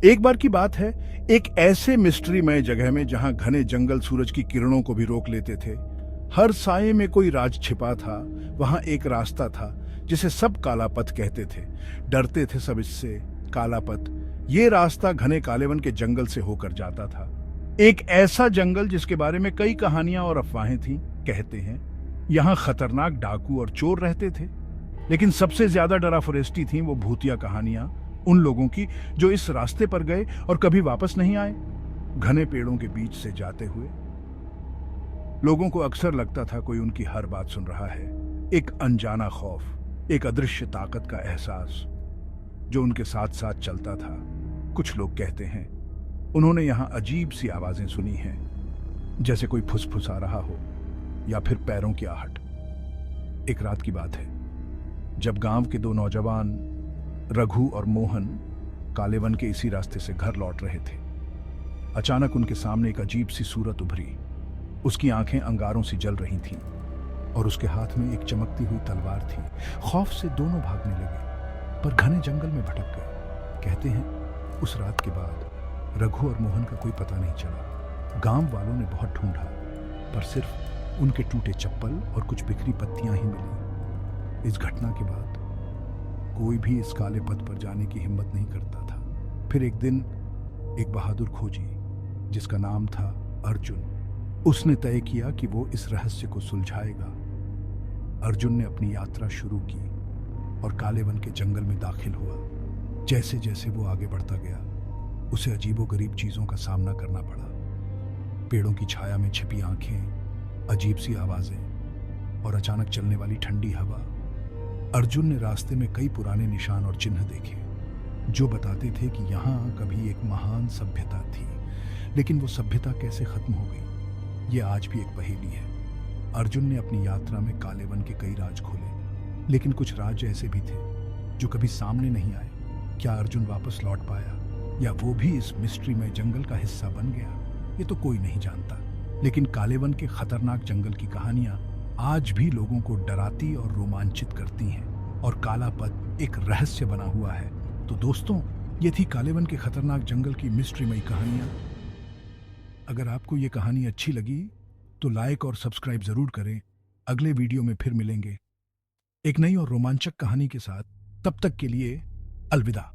एक बार की बात है, एक ऐसे मिस्ट्रीमय जगह में जहां घने जंगल सूरज की किरणों को भी रोक लेते थे। हर साये में कोई राज छिपा था। वहां एक रास्ता था जिसे सब काला पथ कहते थे। डरते थे सब इससे। काला पथ, ये रास्ता घने कालेवन के जंगल से होकर जाता था। एक ऐसा जंगल जिसके बारे में कई कहानियां और अफवाहें थीं। कहते हैं यहाँ खतरनाक डाकू और चोर रहते थे, लेकिन सबसे ज्यादा डराफरेस्टी थी वो भूतिया कहानियां उन लोगों की जो इस रास्ते पर गए और कभी वापस नहीं आए। घने पेड़ों के बीच से जाते हुए लोगों को अक्सर लगता था कोई उनकी हर बात सुन रहा है। एक अनजाना खौफ, एक अदृश्य ताकत का एहसास जो उनके साथ साथ चलता था। कुछ लोग कहते हैं उन्होंने यहां अजीब सी आवाजें सुनी हैं, जैसे कोई फुसफुसा रहा हो या फिर पैरों की आहट। एक रात की बात है जब गांव के दो नौजवान रघु और मोहन कालेवन के इसी रास्ते से घर लौट रहे थे। अचानक उनके सामने एक अजीब सी सूरत उभरी। उसकी आंखें अंगारों से जल रही थीं और उसके हाथ में एक चमकती हुई तलवार थी। खौफ से दोनों भागने लगे पर घने जंगल में भटक गए। कहते हैं उस रात के बाद रघु और मोहन का कोई पता नहीं चला। गांव वालों ने बहुत ढूंढा पर सिर्फ उनके टूटे चप्पल और कुछ बिखरी पत्तियां ही मिली। इस घटना के बाद कोई भी इस काले पथ पर जाने की हिम्मत नहीं करता था। फिर एक दिन एक बहादुर खोजी जिसका नाम था अर्जुन, उसने तय किया कि वो इस रहस्य को सुलझाएगा। अर्जुन ने अपनी यात्रा शुरू की और कालेवन के जंगल में दाखिल हुआ। जैसे जैसे वो आगे बढ़ता गया उसे अजीबोगरीब चीजों का सामना करना पड़ा। पेड़ों की छाया में छिपी आंखें, अजीब सी आवाजें और अचानक चलने वाली ठंडी हवा। अर्जुन ने रास्ते में कई पुराने निशान और चिन्ह देखे जो बताते थे कि यहाँ कभी एक महान सभ्यता थी, लेकिन वो सभ्यता कैसे खत्म हो गई ये आज भी एक पहेली है। अर्जुन ने अपनी यात्रा में कालेवन के कई राज खोले, लेकिन कुछ राज ऐसे भी थे जो कभी सामने नहीं आए। क्या अर्जुन वापस लौट पाया या वो भी इस मिस्ट्री में जंगल का हिस्सा बन गया, ये तो कोई नहीं जानता। लेकिन कालेवन के खतरनाक जंगल की कहानियां आज भी लोगों को डराती और रोमांचित करती हैं और काला पथ एक रहस्य बना हुआ है। तो दोस्तों, ये थी कालेवन के खतरनाक जंगल की मिस्ट्रीमयी कहानियां। अगर आपको ये कहानी अच्छी लगी तो लाइक और सब्सक्राइब जरूर करें। अगले वीडियो में फिर मिलेंगे एक नई और रोमांचक कहानी के साथ। तब तक के लिए अलविदा।